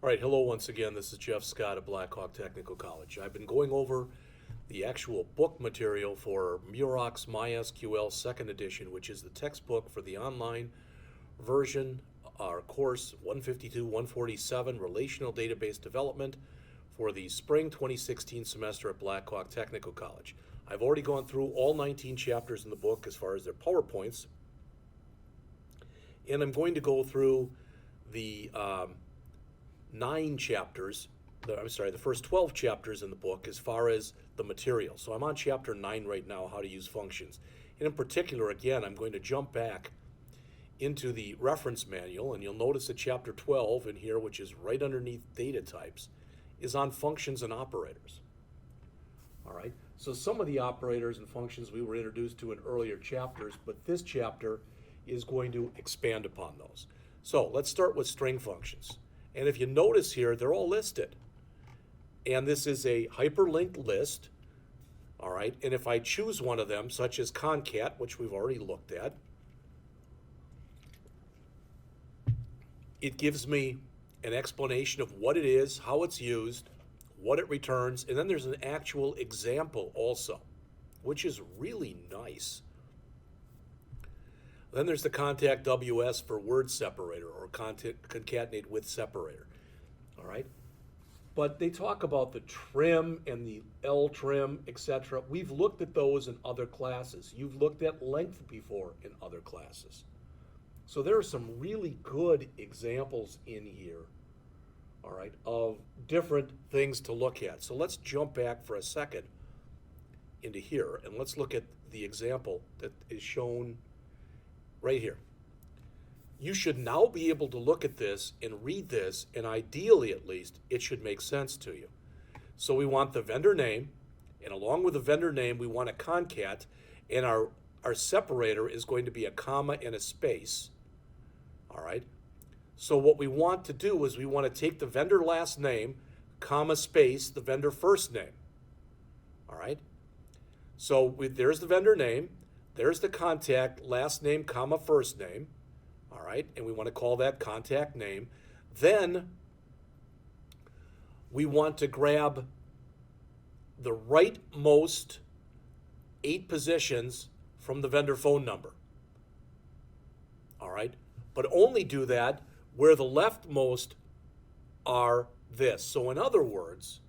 All right, hello once again. This is Jeff Scott at Blackhawk Technical College. I've been going over the actual book material for Murox MySQL second edition, which is the textbook for the online version, our course 152-147, Relational Database Development for the spring 2016 semester at Blackhawk Technical College. I've already gone through all 19 chapters in the book as far as their PowerPoints, and I'm going to go through the 9 chapters, the first 12 chapters in the book as far as the material. So I'm on chapter 9 right now, how to use functions. And in particular, again, I'm going to jump back into the reference manual, and you'll notice that chapter 12 in here, which is right underneath data types, is on functions and operators. All right, so some of the operators and functions we were introduced to in earlier chapters, but this chapter is going to expand upon those. So let's start with string functions. And if you notice here, they're all listed. And this is a hyperlinked list, all right? And if I choose one of them, such as concat, which we've already looked at, it gives me an explanation of what it is, how it's used, what it returns, and then there's an actual example also, which is really nice. Then there's the concat WS for word separator or concatenate with separator, all right? But they talk about the trim and the L trim, etc. We've looked at those in other classes. You've looked at length before in other classes. So there are some really good examples in here, all right, of different things to look at. So let's jump back for a second into here and let's look at the example that is shown right here. You should now be able to look at this and read this, and ideally at least, it should make sense to you. So we want the vendor name, and along with the vendor name, we want a concat, and our separator is going to be a comma and a space. All right? So what we want to do is we want to take the vendor last name, comma, space, the vendor first name. All right? So there's the vendor name. There's the contact, last name, comma, first name, all right? And we want to call that contact name. Then we want to grab the rightmost 8 positions from the vendor phone number, all right? But only do that where the leftmost are this. So in other words,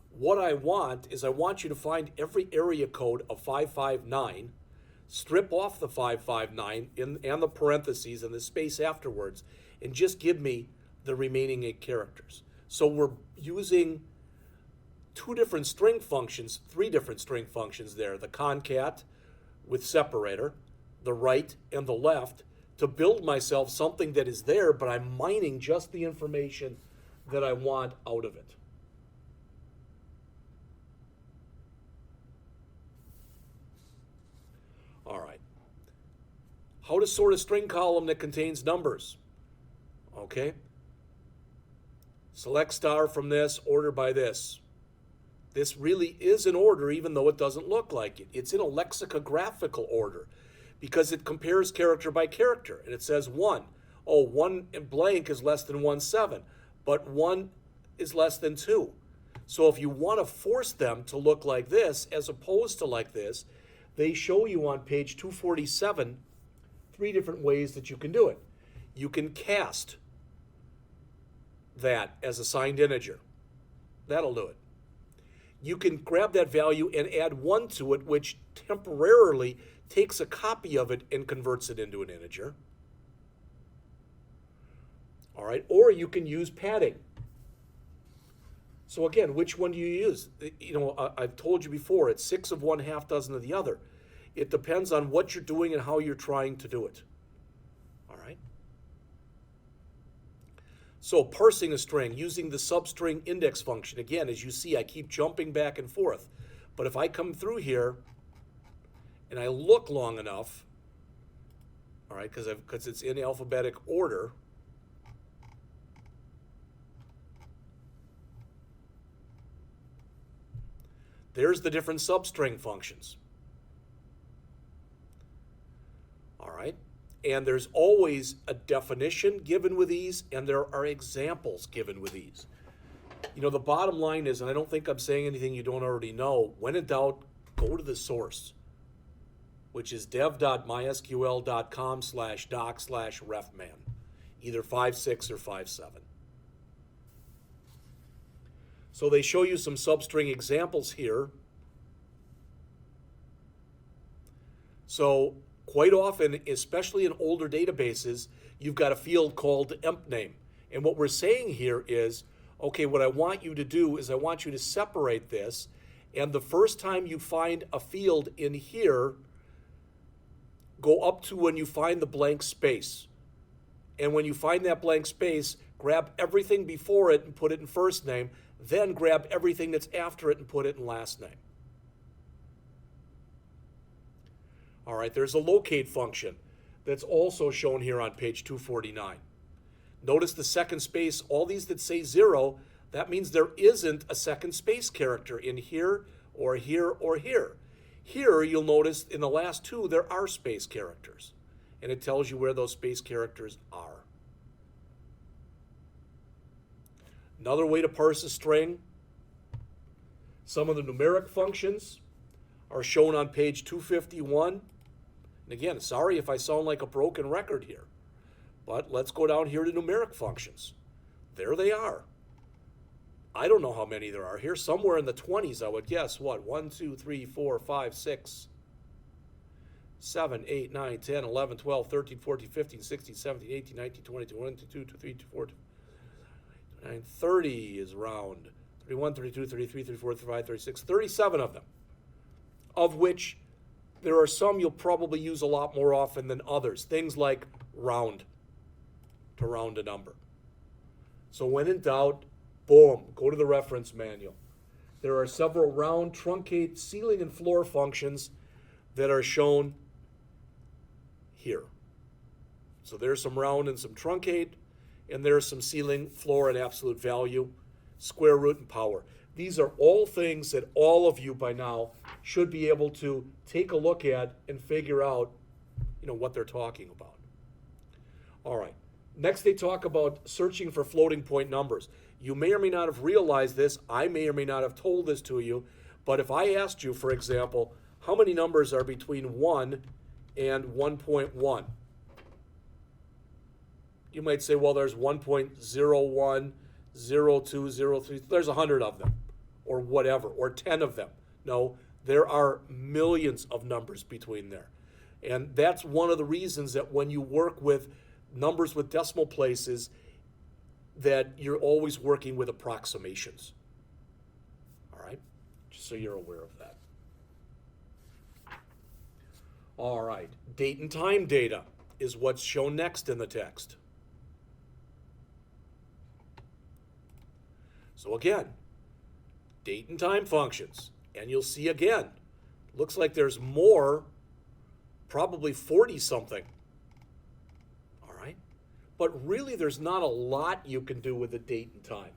what I want is I want you to find every area code of 559, strip off the 559 and the parentheses and the space afterwards, and just give me the remaining 8 characters. So we're using 2 different string functions, 3 different string functions there, the concat with separator, the right and the left, to build myself something that is there, but I'm mining just the information that I want out of it. All right. How to sort a string column that contains numbers. Okay. Select star from this, order by this. This really is an order even though it doesn't look like it. It's in a lexicographical order because it compares character by character. And it says 1. Oh, 1 and blank is less than 1.7, but 1 is less than 2. So if you want to force them to look like this as opposed to like this, they show you on page 247 3 different ways that you can do it. You can cast that as a signed integer. That'll do it. You can grab that value and add 1 to it, which temporarily takes a copy of it and converts it into an integer. All right, or you can use padding. So again, which one do you use? You know, I've told you before, it's 6 of one, half dozen of the other. It depends on what you're doing and how you're trying to do it. All right? So parsing a string using the substring index function. Again, as you see, I keep jumping back and forth. But if I come through here and I look long enough, all right, because it's in alphabetic order, there's the different substring functions. All right. And there's always a definition given with these, and there are examples given with these. You know, the bottom line is, and I don't think I'm saying anything you don't already know, when in doubt, go to the source, which is dev.mysql.com/doc/refman, either 5.6 or 5.7. So they show you some substring examples here. So quite often, especially in older databases, you've got a field called emp name. And what we're saying here is, okay, what I want you to do is I want you to separate this, and the first time you find a field in here, go up to when you find the blank space. And when you find that blank space, grab everything before it and put it in first name, then grab everything that's after it and put it in last name. All right, there's a locate function that's also shown here on page 249. Notice the second space, all these that say 0, that means there isn't a second space character in here or here or here. Here, you'll notice in the last two, there are space characters, and it tells you where those space characters are. Another way to parse a string, some of the numeric functions are shown on page 251. And again, sorry if I sound like a broken record here, but let's go down here to numeric functions. There they are. I don't know how many there are here, somewhere in the 20s, I would guess. What? 1, 2, 3, 4, 5, 6, 7, 8, 9, 10, 11, 12, 13, 14, 15, 16, 17, 18, 19, 20, 21, 22, 23, 24, 29, 30 is round. 31, 32, 33, 34, 35, 36, 37 of them, of which there are some you'll probably use a lot more often than others. Things like round, to round a number. So when in doubt, boom, go to the reference manual. There are several round, truncate, ceiling, and floor functions that are shown here. So there's some round and some truncate, and there's some ceiling, floor, and absolute value, square root, and power. These are all things that all of you by now should be able to take a look at and figure out, what they're talking about. All right. Next, they talk about searching for floating point numbers. You may or may not have realized this. I may or may not have told this to you. But if I asked you, for example, how many numbers are between 1 and 1.1? You might say, well, there's 1.01, 02, 03. There's 100 of them, or whatever, or 10 of them. No, there are millions of numbers between there. And that's one of the reasons that when you work with numbers with decimal places, that you're always working with approximations. All right? Just so you're aware of that. All right. Date and time data is what's shown next in the text. So again, date and time functions. And you'll see again, looks like there's more, probably 40-something. All right? But really, there's not a lot you can do with the date and time.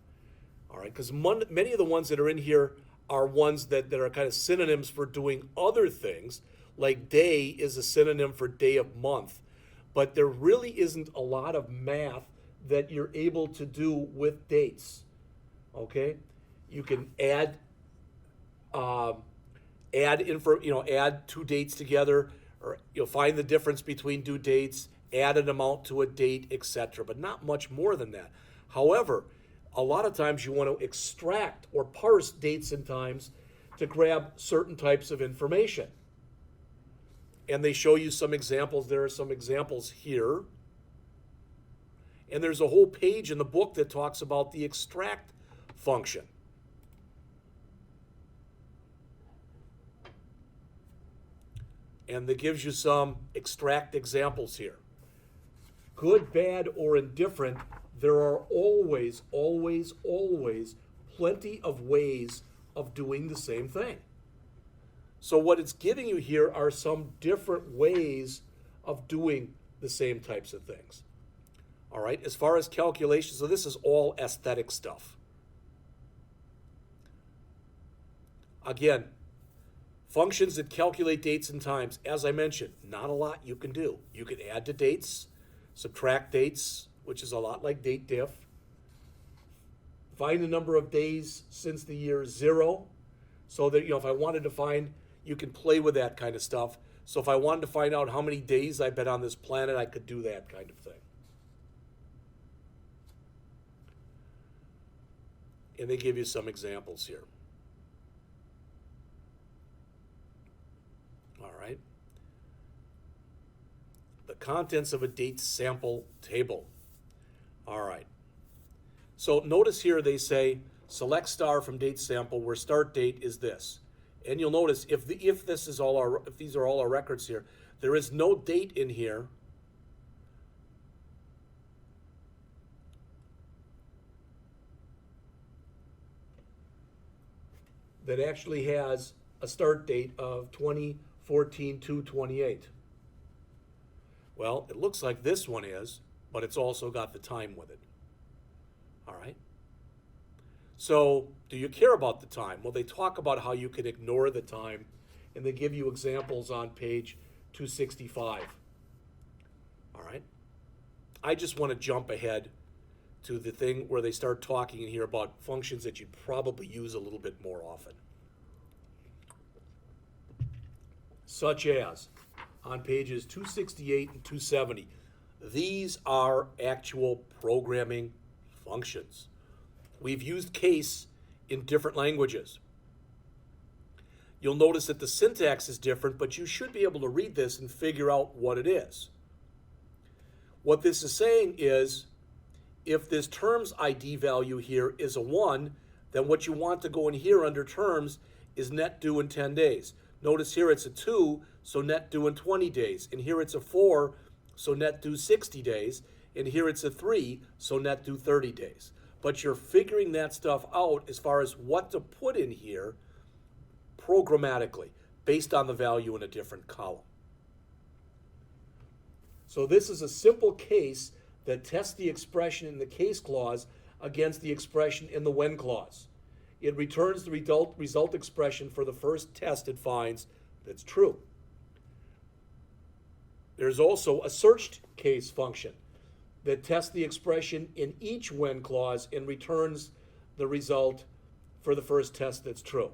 All right? Because many of the ones that are in here are ones that are kind of synonyms for doing other things, like day is a synonym for day of month. But there really isn't a lot of math that you're able to do with dates. Okay? You can add two dates together, or you'll find the difference between due dates, add an amount to a date, etc., but not much more than that. However, a lot of times you want to extract or parse dates and times to grab certain types of information. And they show you some examples. There are some examples here. And there's a whole page in the book that talks about the extract function. And that gives you some extract examples here. Good, bad, or indifferent, there are always, always, always plenty of ways of doing the same thing. So what it's giving you here are some different ways of doing the same types of things. All right, as far as calculations, so this is all aesthetic stuff. Again, Functions that calculate dates and times. As I mentioned, not a lot you can do. You can add to dates, subtract dates, which is a lot like date diff. Find the number of days since the year 0, so that, if I wanted to find, you can play with that kind of stuff. So if I wanted to find out how many days I've been on this planet, I could do that kind of thing. And they give you some examples here. All right. The contents of a date sample table. All right. So notice here they say select star from date sample where start date is this. And you'll notice if these are all our records here, there is no date in here that actually has a start date of 2014-2/28. Well, it looks like this one is, but it's also got the time with it. All right. So, do you care about the time? Well, they talk about how you can ignore the time, and they give you examples on page 265. All right. I just want to jump ahead to the thing where they start talking in here about functions that you'd probably use a little bit more often. Such as on pages 268 and 270. These are actual programming functions. We've used case in different languages. You'll notice that the syntax is different, but you should be able to read this and figure out what it is. What this is saying is, if this terms ID value here is a 1, then what you want to go in here under terms is net due in 10 days. Notice here it's a 2, so net due in 20 days. And here it's a 4, so net due 60 days. And here it's a 3, so net due 30 days. But you're figuring that stuff out as far as what to put in here programmatically based on the value in a different column. So this is a simple case that tests the expression in the case clause against the expression in the when clause. It returns the result expression for the first test it finds that's true. There's also a searched case function that tests the expression in each when clause and returns the result for the first test that's true.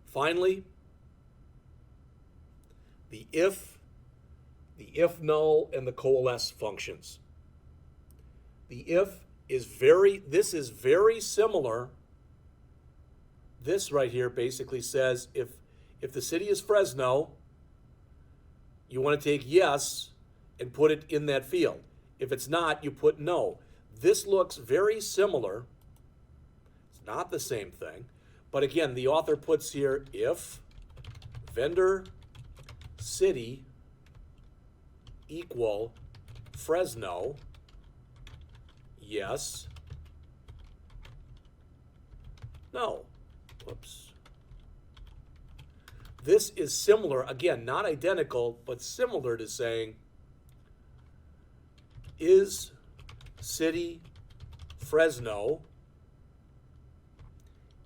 Finally, the if null, and the coalesce functions. The if is this is very similar. This right here basically says if the city is Fresno, you want to take yes and put it in that field. If it's not, you put no. This looks very similar. It's not the same thing. But again, the author puts here if vendor city equal Fresno, yes, no. Whoops. This is similar, again, not identical, but similar to saying, is city Fresno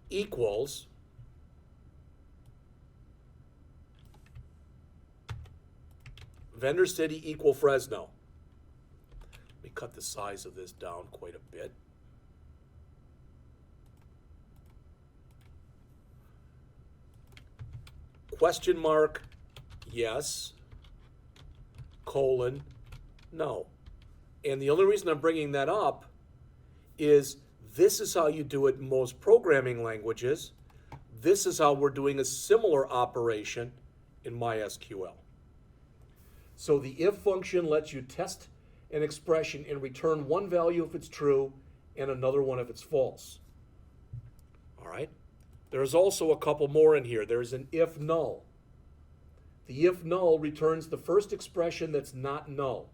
equals vendor city equal Fresno. Let me cut the size of this down quite a bit. Question mark, yes, colon, no. And the only reason I'm bringing that up is this is how you do it in most programming languages. This is how we're doing a similar operation in MySQL. So the if function lets you test an expression and return one value if it's true and another one if it's false. All right? There's also a couple more in here. There's an if null. The if null returns the first expression that's not null.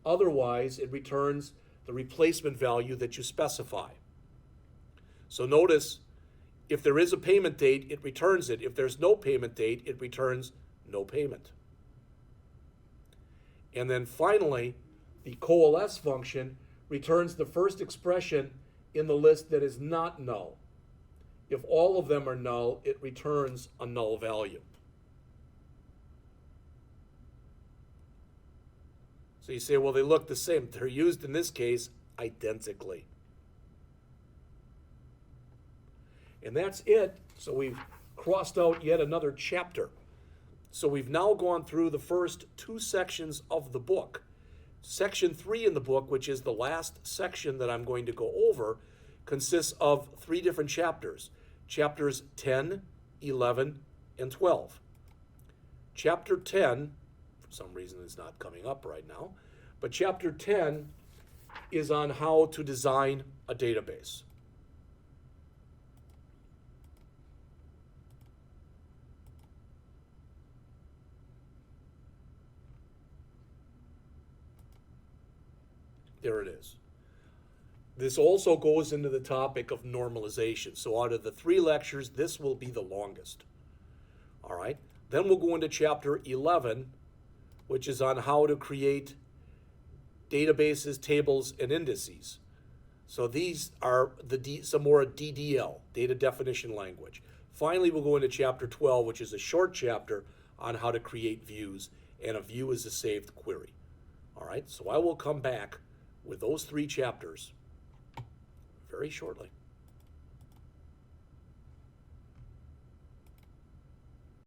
Otherwise, it returns the replacement value that you specify. So notice, if there is a payment date, it returns it. If there's no payment date, it returns no payment. And then finally, the coalesce function returns the first expression in the list that is not null. If all of them are null, it returns a null value. So you say, well, they look the same. They're used in this case identically. And that's it. So we've crossed out yet another chapter. So we've now gone through the first two sections of the book. Section 3 in the book, which is the last section that I'm going to go over, consists of 3 different chapters. Chapters 10, 11, and 12. Chapter 10, for some reason it's not coming up right now, but chapter 10 is on how to design a database. There it is. This also goes into the topic of normalization. So out of the 3 lectures, this will be the longest. All right. Then we'll go into chapter 11, which is on how to create databases, tables, and indices. So these are some more DDL, data definition language. Finally, we'll go into chapter 12, which is a short chapter on how to create views, and a view is a saved query. All right. So I will come back with those 3 chapters very shortly.